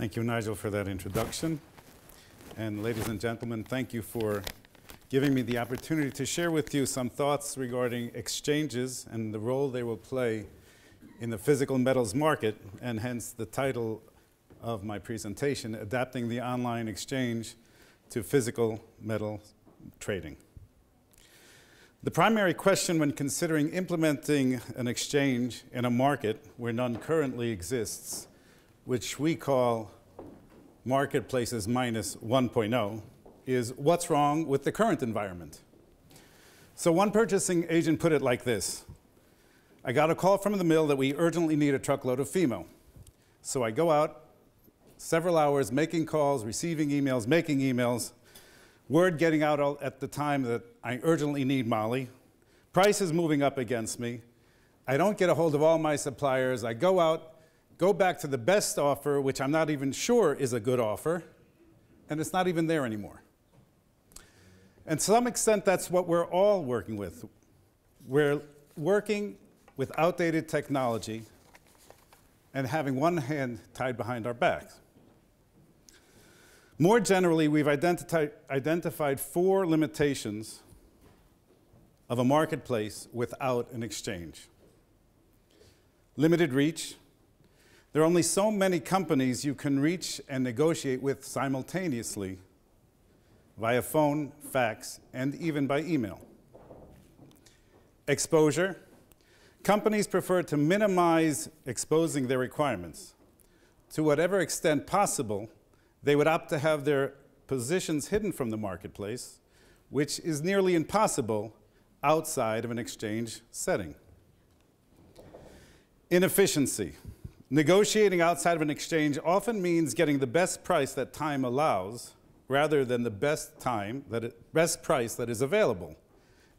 Thank you, Nigel, for that introduction. And ladies and gentlemen, thank you for giving me the opportunity to share with you some thoughts regarding exchanges and the role they will play in the physical metals market, and hence the title of my presentation, Adapting the Online Exchange to Physical Metal Trading. The primary question when considering implementing an exchange in a market where none currently exists, which we call marketplaces minus 1.0, is what's wrong with the current environment? So one purchasing agent put it like this: I got a call from the mill that we urgently need a truckload of FEMO. So I go out several hours making calls, receiving emails, making emails, word getting out at the time that I urgently need moly. Price is moving up against me. I don't get a hold of all my suppliers. I go out, go back to the best offer, which I'm not even sure is a good offer, and it's not even there anymore. And to some extent, that's what we're all working with. We're working with outdated technology and having one hand tied behind our backs. More generally, we've identified 4 limitations of a marketplace without an exchange. Limited reach. There are only so many companies you can reach and negotiate with simultaneously via phone, fax, and even by email. Exposure. Companies prefer to minimize exposing their requirements. To whatever extent possible, they would opt to have their positions hidden from the marketplace, which is nearly impossible outside of an exchange setting. Inefficiency. Negotiating outside of an exchange often means getting the best price that time allows rather than the best price that is available.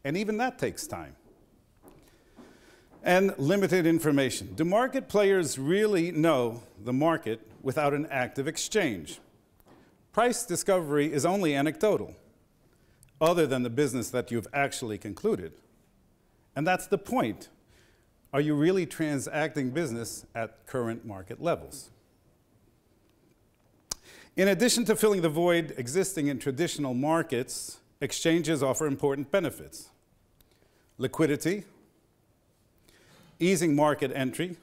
And even that takes time. And limited information. Do market players really know the market without an active exchange? Price discovery is only anecdotal, other than the business that you've actually concluded. And that's the point. Are you really transacting business at current market levels? In addition to filling the void existing in traditional markets, exchanges offer important benefits. Liquidity, easing market entry.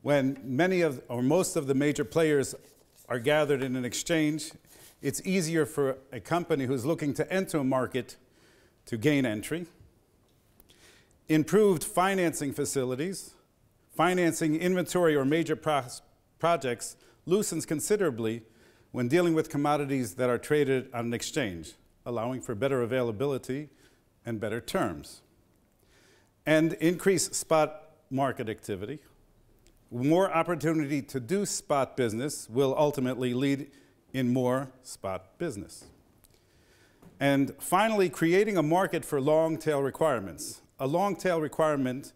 When many of, or most of the major players are gathered in an exchange, it's easier for a company who's looking to enter a market to gain entry. Improved financing facilities. Financing inventory or major projects loosens considerably when dealing with commodities that are traded on an exchange, allowing for better availability and better terms. And increased spot market activity. More opportunity to do spot business will ultimately lead in more spot business. And finally, creating a market for long-tail requirements. A long-tail requirement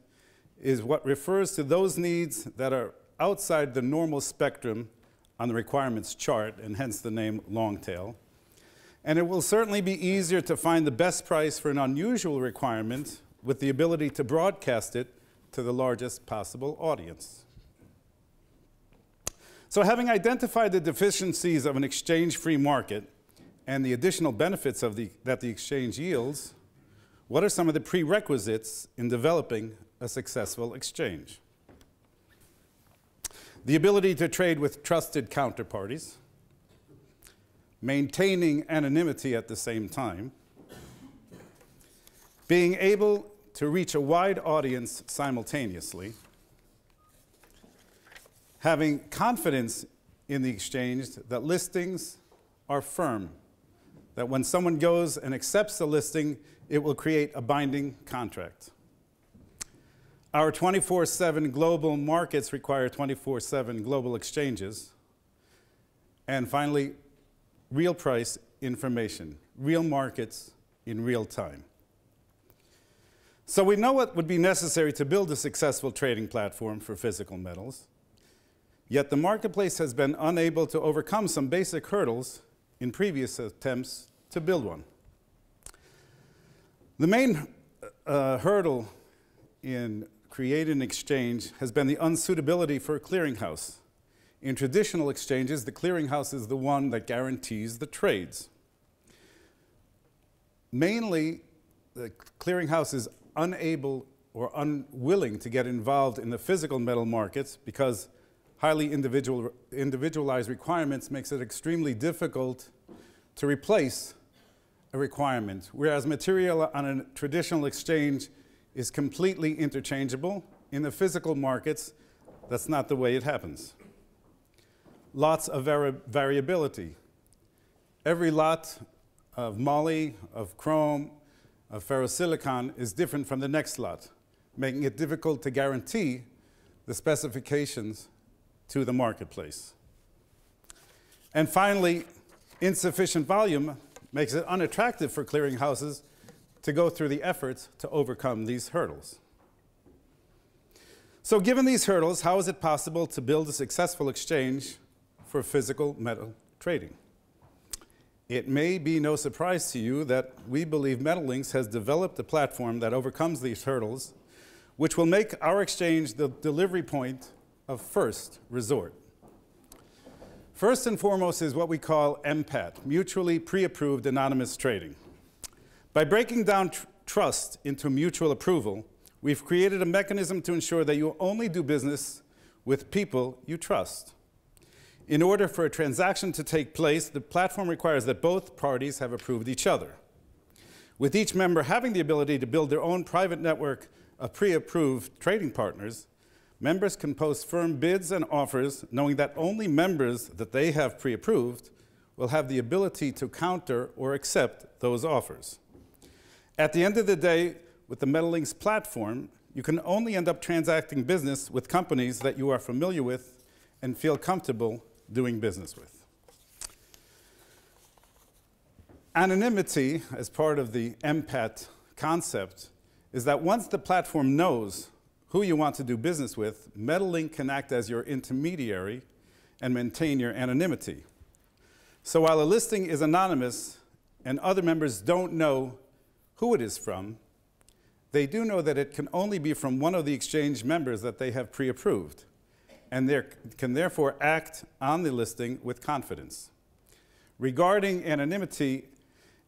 is what refers to those needs that are outside the normal spectrum on the requirements chart, and hence the name long-tail. And it will certainly be easier to find the best price for an unusual requirement with the ability to broadcast it to the largest possible audience. So having identified the deficiencies of an exchange-free market and the additional benefits that the exchange yields, what are some of the prerequisites in developing a successful exchange? The ability to trade with trusted counterparties, maintaining anonymity at the same time, being able to reach a wide audience simultaneously, having confidence in the exchange that listings are firm, that when someone goes and accepts the listing, it will create a binding contract. Our 24/7 global markets require 24/7 global exchanges. And finally, real price information, real markets in real time. So we know what would be necessary to build a successful trading platform for physical metals. Yet the marketplace has been unable to overcome some basic hurdles in previous attempts to build one. The main hurdle in creating an exchange has been the unsuitability for a clearinghouse. In traditional exchanges, the clearinghouse is the one that guarantees the trades. Mainly, the clearinghouse is unable or unwilling to get involved in the physical metal markets because highly individualized requirements makes it extremely difficult to replace a requirement, whereas material on a traditional exchange is completely interchangeable. In the physical markets, that's not the way it happens. Lots of variability. Every lot of moly, of chrome, of ferrosilicon is different from the next lot, making it difficult to guarantee the specifications to the marketplace. And finally, insufficient volume makes it unattractive for clearinghouses to go through the efforts to overcome these hurdles. So given these hurdles, how is it possible to build a successful exchange for physical metal trading? It may be no surprise to you that we believe Metal-Lynx has developed a platform that overcomes these hurdles, which will make our exchange the delivery point of first resort. First and foremost is what we call MPAT, Mutually Pre-Approved Anonymous Trading. By breaking down trust into mutual approval, we've created a mechanism to ensure that you only do business with people you trust. In order for a transaction to take place, the platform requires that both parties have approved each other. With each member having the ability to build their own private network of pre-approved trading partners, members can post firm bids and offers knowing that only members that they have pre-approved will have the ability to counter or accept those offers. At the end of the day, with the Metal-Lynx platform, you can only end up transacting business with companies that you are familiar with and feel comfortable doing business with. Anonymity, as part of the MPAT concept, is that once the platform knows who you want to do business with, Metal-Lynx can act as your intermediary and maintain your anonymity. So while a listing is anonymous and other members don't know who it is from, they do know that it can only be from one of the exchange members that they have pre-approved, and they can therefore act on the listing with confidence. Regarding anonymity,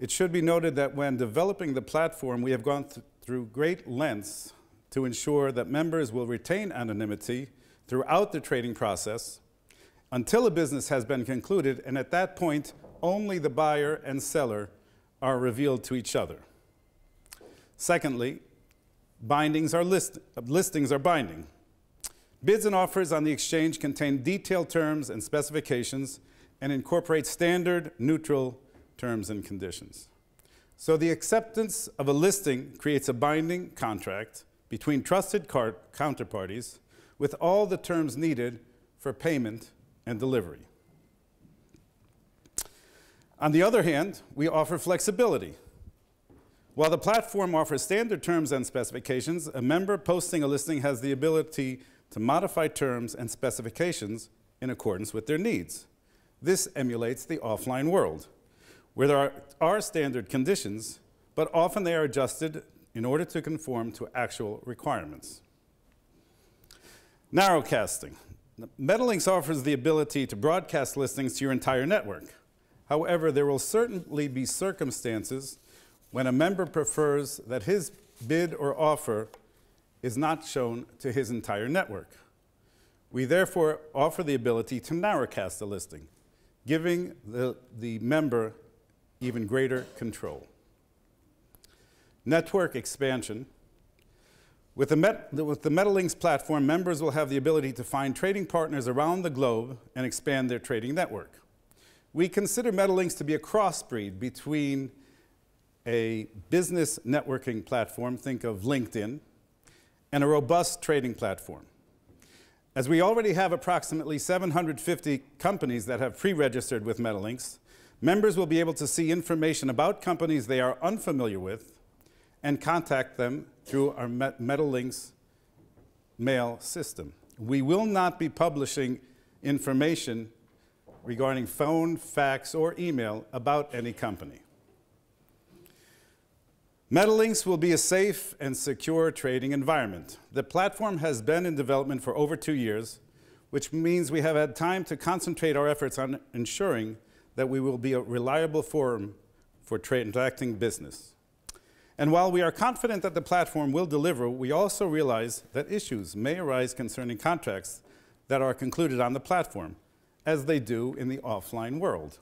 it should be noted that when developing the platform, we have gone through great lengths to ensure that members will retain anonymity throughout the trading process until a business has been concluded, and at that point, only the buyer and seller are revealed to each other. Secondly, listings are binding. Bids and offers on the exchange contain detailed terms and specifications and incorporate standard, neutral terms and conditions. So the acceptance of a listing creates a binding contract between trusted counterparties with all the terms needed for payment and delivery. On the other hand, we offer flexibility. While the platform offers standard terms and specifications, a member posting a listing has the ability to modify terms and specifications in accordance with their needs. This emulates the offline world, where there are standard conditions, but often they are adjusted in order to conform to actual requirements. Narrowcasting. Metal-Lynx offers the ability to broadcast listings to your entire network. However, there will certainly be circumstances when a member prefers that his bid or offer is not shown to his entire network. We therefore offer the ability to narrowcast the listing, giving the member even greater control. Network expansion. With the Metal-Lynx platform, members will have the ability to find trading partners around the globe and expand their trading network. We consider Metal-Lynx to be a crossbreed between a business networking platform, think of LinkedIn, and a robust trading platform. As we already have approximately 750 companies that have pre-registered with Metal-Lynx, members will be able to see information about companies they are unfamiliar with and contact them through our Metal-Lynx mail system. We will not be publishing information regarding phone, fax, or email about any company. Metal-Lynx will be a safe and secure trading environment. The platform has been in development for over 2 years which means we have had time to concentrate our efforts on ensuring that we will be a reliable forum for transacting business. And while we are confident that the platform will deliver, we also realize that issues may arise concerning contracts that are concluded on the platform, as they do in the offline world.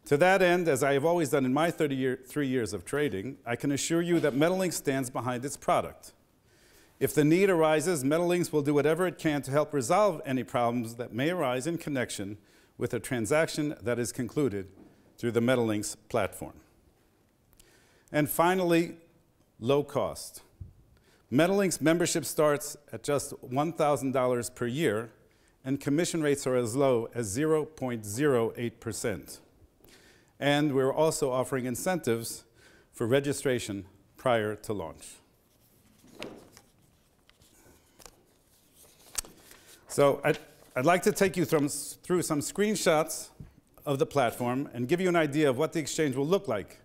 To that end, as I have always done in my 33 years of trading, I can assure you that Metal-Lynx stands behind its product. If the need arises, Metal-Lynx will do whatever it can to help resolve any problems that may arise in connection with a transaction that is concluded through the Metal-Lynx platform. And finally, low cost. Metal-Lynx membership starts at just $1,000 per year, and commission rates are as low as 0.08%. And we're also offering incentives for registration prior to launch. So I'd like to take you through some screenshots of the platform and give you an idea of what the exchange will look like.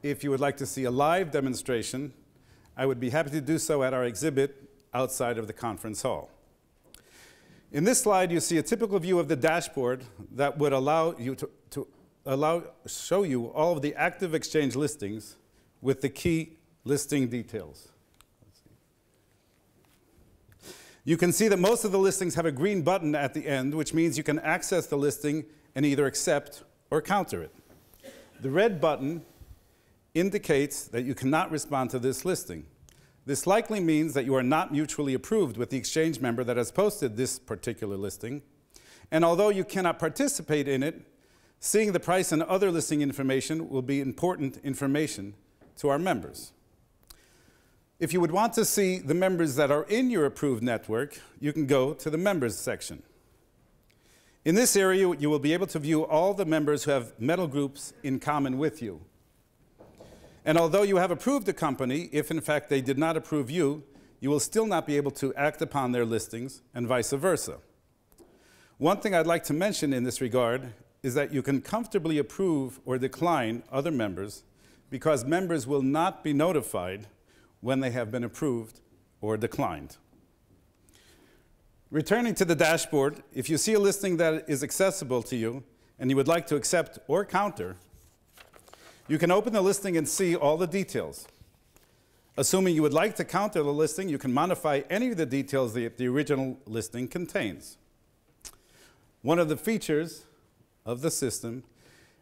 If you would like to see a live demonstration, I would be happy to do so at our exhibit outside of the conference hall. In this slide, you see a typical view of the dashboard that would allow you show you all of the active exchange listings with the key listing details. You can see that most of the listings have a green button at the end, which means you can access the listing and either accept or counter it. The red button indicates that you cannot respond to this listing. This likely means that you are not mutually approved with the exchange member that has posted this particular listing. And although you cannot participate in it, seeing the price and other listing information will be important information to our members. If you would want to see the members that are in your approved network, you can go to the members section. In this area, you will be able to view all the members who have metal groups in common with you. And although you have approved a company, if in fact they did not approve you, you will still not be able to act upon their listings and vice versa. One thing I'd like to mention in this regard is that you can comfortably approve or decline other members because members will not be notified when they have been approved or declined. Returning to the dashboard, if you see a listing that is accessible to you and you would like to accept or counter, you can open the listing and see all the details. Assuming you would like to counter the listing, you can modify any of the details that the original listing contains. One of the features of the system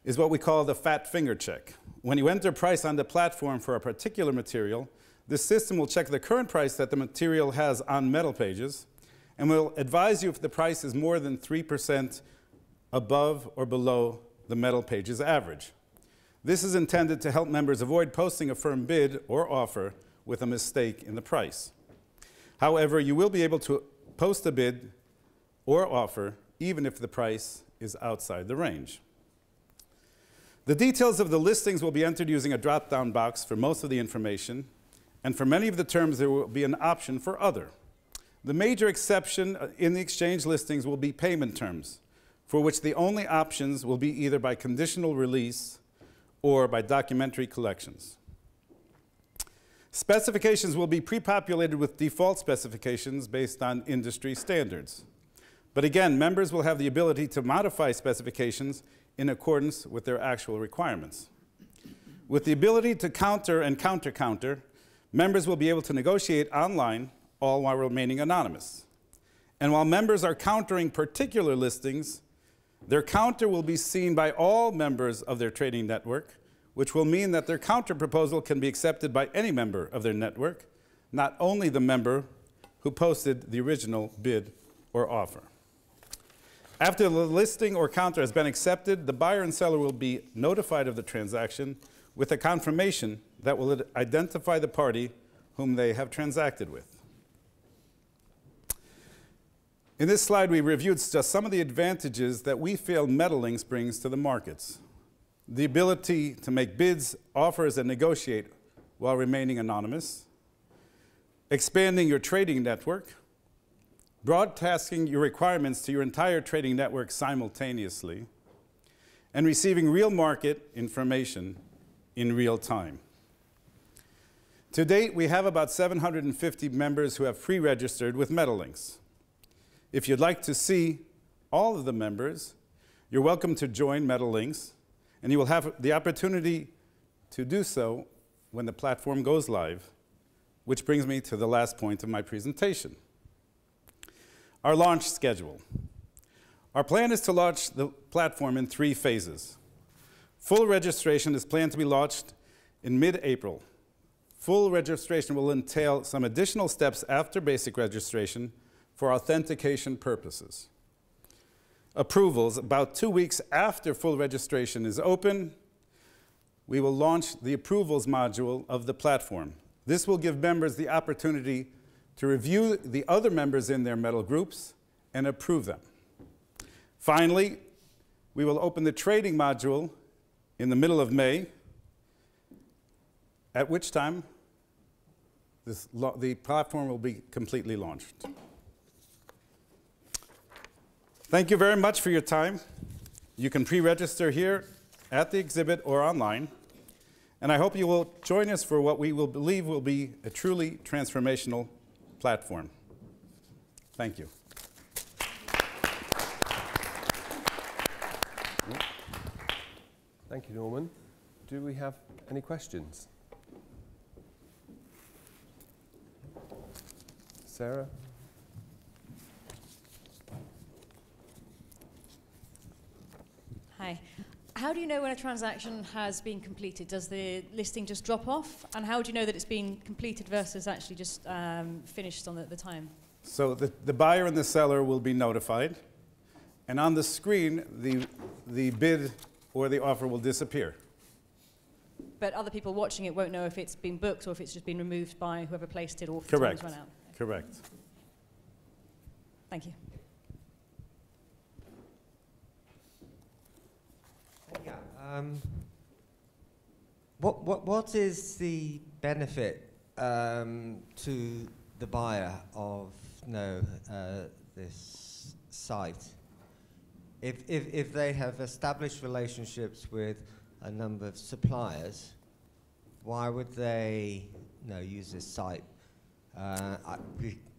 is what we call the fat finger check. When you enter price on the platform for a particular material, the system will check the current price that the material has on metal pages and will advise you if the price is more than 3% above or below the metal pages average. This is intended to help members avoid posting a firm bid or offer with a mistake in the price. However, you will be able to post a bid or offer even if the price is outside the range. The details of the listings will be entered using a drop-down box for most of the information, and for many of the terms there will be an option for other. The major exception in the exchange listings will be payment terms, for which the only options will be either by conditional release or by documentary collections. Specifications will be pre-populated with default specifications based on industry standards. But again, members will have the ability to modify specifications in accordance with their actual requirements. With the ability to counter and counter-counter, members will be able to negotiate online, all while remaining anonymous. And while members are countering particular listings, their counter will be seen by all members of their trading network, which will mean that their counter proposal can be accepted by any member of their network, not only the member who posted the original bid or offer. After the listing or counter has been accepted, the buyer and seller will be notified of the transaction with a confirmation that will identify the party whom they have transacted with. In this slide, we reviewed just some of the advantages that we feel Metal-Lynx brings to the markets. The ability to make bids, offers, and negotiate while remaining anonymous, expanding your trading network, broadcasting your requirements to your entire trading network simultaneously, and receiving real market information in real time. To date, we have about 750 members who have pre-registered with Metal-Lynx. If you'd like to see all of the members, you're welcome to join Metal-Lynx, and you will have the opportunity to do so when the platform goes live, which brings me to the last point of my presentation. Our launch schedule. Our plan is to launch the platform in 3 phases. Full registration is planned to be launched in mid-April. Full registration will entail some additional steps after basic registration for authentication purposes. Approvals, about 2 weeks after full registration is open, we will launch the approvals module of the platform. This will give members the opportunity to review the other members in their metal groups and approve them. Finally, we will open the trading module in the middle of May, at which time the platform will be completely launched. Thank you very much for your time. You can pre-register here at the exhibit or online, and I hope you will join us for what we will believe will be a truly transformational platform. Thank you. Thank you, Norman. Do we have any questions? Sarah? Hi. How do you know when a transaction has been completed? Does the listing just drop off? And how do you know that it's been completed versus actually just finished on the time? So the buyer and the seller will be notified, and on the screen, the bid or the offer will disappear. But other people watching it won't know if it's been booked or if it's just been removed by whoever placed it or if Correct. time's run out. Correct. Thank you. Yeah. What is the benefit to the buyer of this site? If they have established relationships with a number of suppliers, why would they use this site?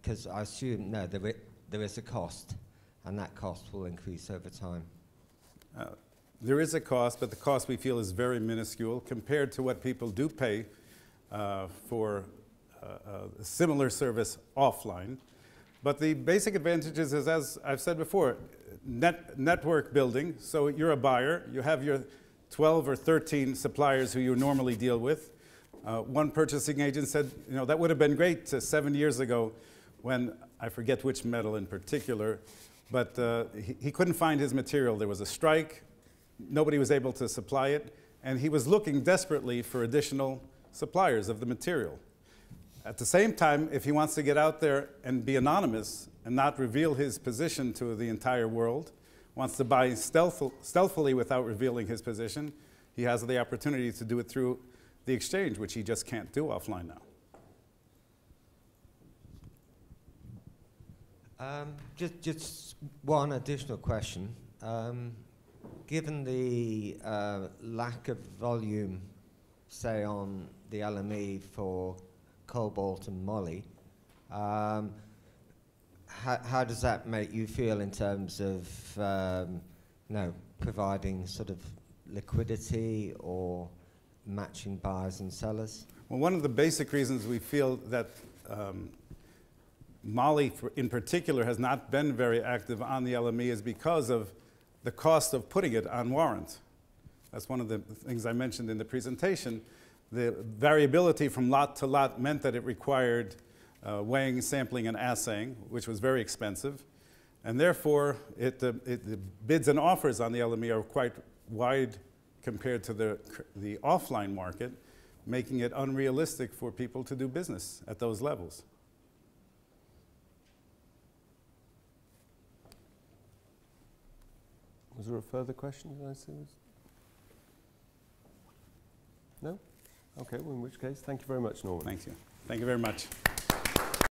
Because I assume there is a cost, and that cost will increase over time. There is a cost, but the cost we feel is very minuscule compared to what people do pay for a similar service offline. But the basic advantages is, as I've said before, network building. So you're a buyer, you have your 12 or 13 suppliers who you normally deal with. One purchasing agent said, that would have been great 7 years ago when, I forget which metal in particular, but he couldn't find his material. There was a strike, nobody was able to supply it, and he was looking desperately for additional suppliers of the material. At the same time, if he wants to get out there and be anonymous and not reveal his position to the entire world, wants to buy stealthily without revealing his position, he has the opportunity to do it through the exchange, which he just can't do offline now. Just one additional question. Given the lack of volume, say, on the LME for cobalt and moly, how does that make you feel in terms of providing sort of liquidity or matching buyers and sellers? Well, one of the basic reasons we feel that moly in particular has not been very active on the LME is because of the cost of putting it on warrant. That's one of the things I mentioned in the presentation. The variability from lot to lot meant that it required weighing, sampling, and assaying, which was very expensive. And therefore, the bids and offers on the LME are quite wide compared to the offline market, making it unrealistic for people to do business at those levels. Was there a further question? Did I see this? No? Okay, well, in which case, thank you very much, Norman. Thank you. Thank you very much.